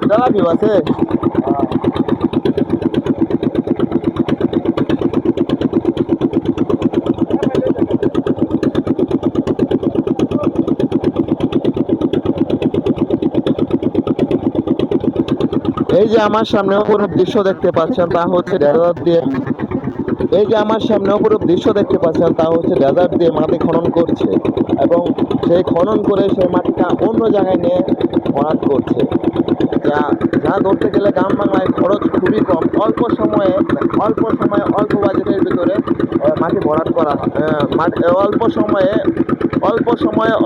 জ্বালা কি আছে? এই যে আমার সামনে অপরূপ দৃশ্য দেখতে পাচ্ছেন তা হচ্ছে ডেজার্ট দিয়ে এই যে আমার সামনে অপরূপ দৃশ্য দেখতে পাচ্ছেন তা হচ্ছে ডেজার্ট দিয়ে মাটি খনন করছে এবং সেই খনন করে সেই মাটিটা অন্য জায়গায় নিয়ে ভরাট করছে। যা যা ধরতে গেলে গ্রাম বাংলায় খরচ খুবই কম, অল্প সময়ে অল্প বাজেটের ভিতরে মাটি ভরাট করা হয়। অল্প সময়ে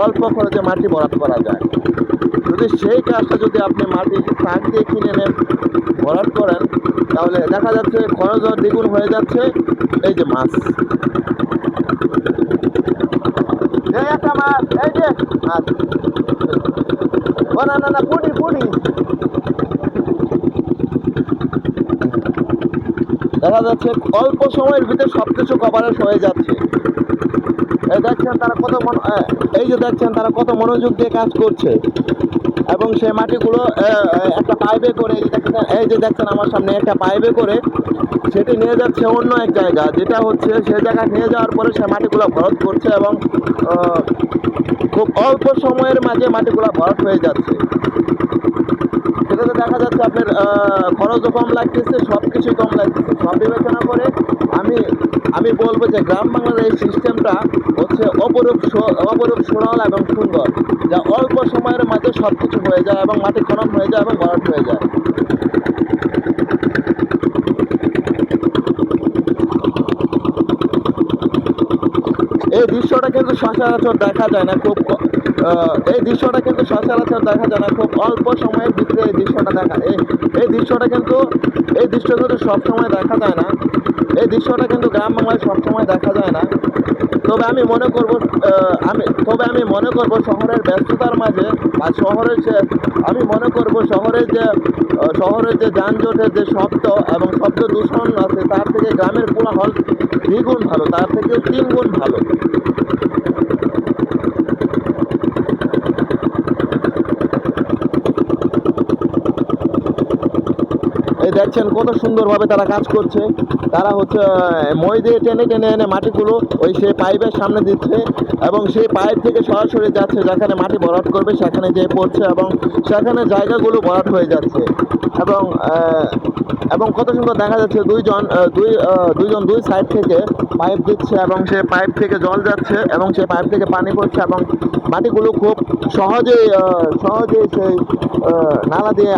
অল্প খরচে মাটি ভরাট করা যায়। যদি সেই কাজটা যদি আপনি মাটি ট্রাক দিয়ে কিনে নেন, ভরাট করেন, তাহলে দেখা যাচ্ছে খরচ দ্বিগুণ হয়ে যাচ্ছে। এই যে মাছ, এই একটা মাছ, এই যে মাছ, ও না না না, পুরি পুরি, দেখা যাচ্ছে অল্প সময়ের ভিতরে সবকিছু কভারেজ হয়ে যাচ্ছে। দেখছেন তারা এই যে দেখছেন তারা কত মনোযোগ দিয়ে কাজ করছে এবং সেই মাটিগুলো একটা পাইপে করে, এই যে দেখছেন আমার সামনে একটা পাইপে করে সেটি নিয়ে যাচ্ছে অন্য এক জায়গা, যেটা হচ্ছে সে জায়গায় নিয়ে যাওয়ার পরে সে মাটিগুলো ভরাট করছে এবং খুব অল্প সময়ের মাঝে মাটিগুলো ভরাট হয়ে যাচ্ছে। সেটাতে দেখা যাচ্ছে আপনার খরচও কম লাগতেছে, সব কিছুই কম লাগতেছে। সব বিবেচনা করে আমি আমি বলবো যে গ্রাম বাংলার এই সিস্টেমটা হচ্ছে অপরূপ সরল এবং সুন্দর, যা অল্প সময়ের মাঝে সব কিছু হয়ে যায় এবং মাটি খনন হয়ে যায় এবং ভরাট হয়ে যায়। এই দৃশ্যটা কিন্তু সচরাচর দেখা যায় না, খুব অল্প সময়ের ভিতরে এই দৃশ্য কিন্তু সব সময় দেখা যায় না। এই দৃশ্যটা কিন্তু গ্রাম বাংলায় সব সময় দেখা যায় না। তবে আমি মনে করব শহরের ব্যস্ততার মাঝে বা শহরের যে যানজটের যে শব্দ এবং শব্দ দূষণ আছে, তার থেকে গ্রামের কোলাহল দ্বিগুণ ভালো, তার থেকে 3 গুণ ভালো। এই দেখছেন কত সুন্দরভাবে তারা কাজ করছে। তারা হচ্ছে মই দিয়ে টেনে টেনে এনে মাটিগুলো সেই পাইপের সামনে দিচ্ছে এবং সেই পাইপ থেকে সরাসরি যাচ্ছে যেখানে মাটি ভরাট করবে, সেখানে যেয়ে পড়ছে এবং সেখানে জায়গাগুলো ভরাট হয়ে যাচ্ছে এবং কত সুন্দর দেখা যাচ্ছে দুইজন দুই সাইড থেকে পাইপ দিচ্ছে এবং সেই পাইপ থেকে জল যাচ্ছে এবং সেই পাইপ থেকে পানি পড়ছে এবং মাটিগুলো খুব সহজেই সেই নালা দিয়ে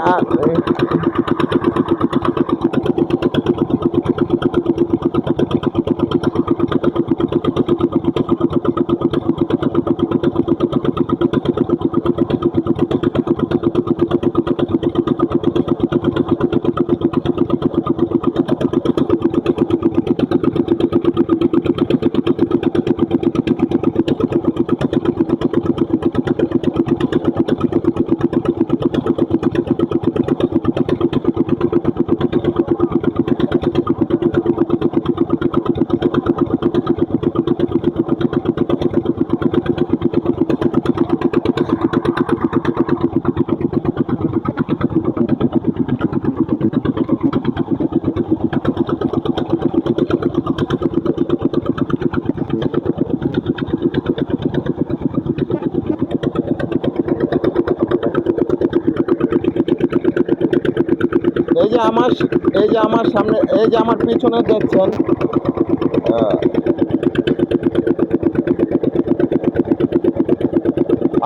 এই যে আমার পিছনে দেখছেন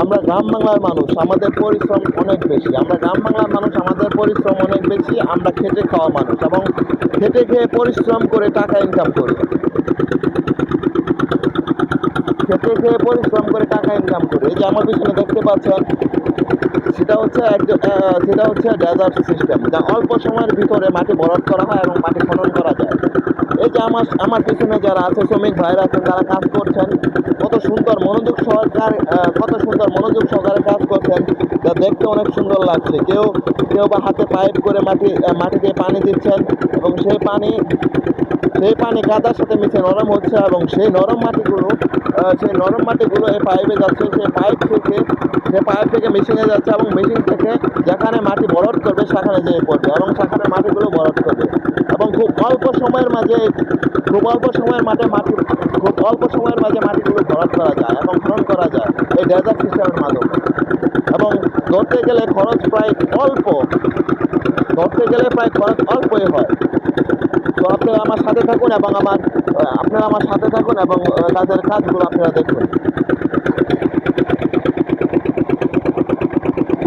আমরা গ্রাম বাংলার মানুষ, আমাদের পরিশ্রম অনেক বেশি। আমরা খেটে খাওয়া মানুষ এবং খেটে খেয়ে পরিশ্রম করে টাকা ইনকাম করি। এই যে আমার পিছনে দেখতে পাচ্ছেন, সেটা হচ্ছে ডেজার্ট সিস্টেম, যা অল্প সময়ের ভিতরে মাটি ভরাট করা হয় এবং মাটি খনন করা যায়। এই যে আমার পিছনে যারা আছে, শ্রমিক ভাইরা আছেন, তারা কাজ করছেন, কত সুন্দর মনোযোগ সহকারে কাজ করছেন। যা দেখতে অনেক সুন্দর লাগছে। কেউ কেউ বা হাতে পাইপ করে মাটিতে পানি দিচ্ছেন এবং সেই পানি কাদার সাথে মিশে নরম হচ্ছে এবং সেই নরম মাটিগুলো এই পাইপে যাচ্ছে। সেই পাইপ থেকে মেশিনে যাচ্ছে এবং মেশিন থেকে যেখানে মাটি ভরাট করবে সেখানে যেয়ে পড়বে এবং সেখানে মাটিগুলো ভরাট করবে এবং খুব অল্প সময়ের মাঝে মাটিগুলো ভরাট করা যায় এবং খনন করা যায় এই ডেজার্ট সিস্টেমের মাধ্যমে। এবং ধরতে গেলে খরচ প্রায় অল্পই হয়। তো আপনারা আমার সাথে থাকুন এবং তাদের কাজগুলো আপনারা দেখুন।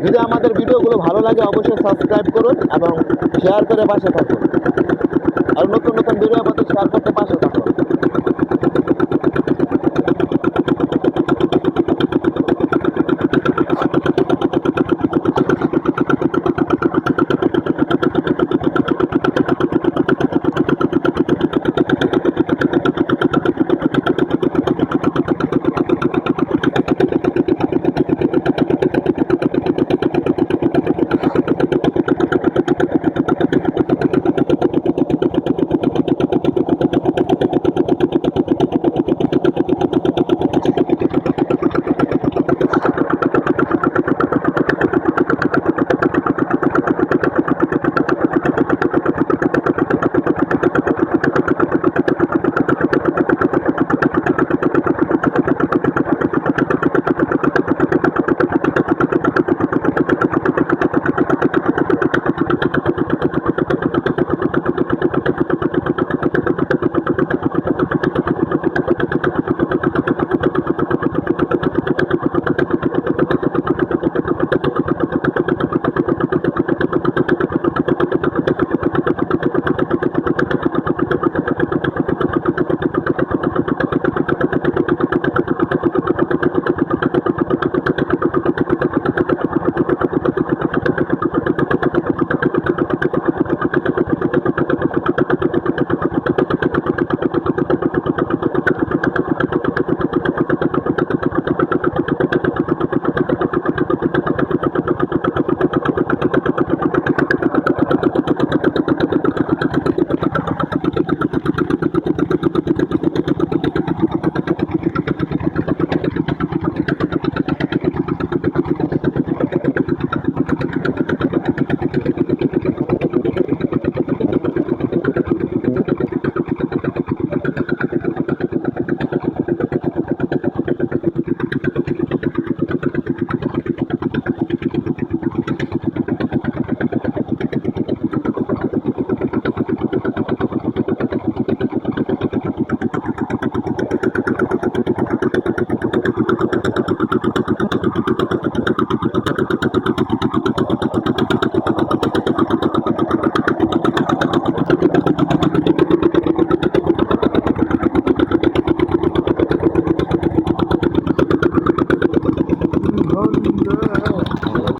যদি আমাদের ভিডিওগুলো ভালো লাগে অবশ্যই সাবস্ক্রাইব করুন এবং শেয়ার করে পাশে থাকুন আর নতুন নতুন ভিডিও পেতে শেয়ার করতে পাশে থাকুন।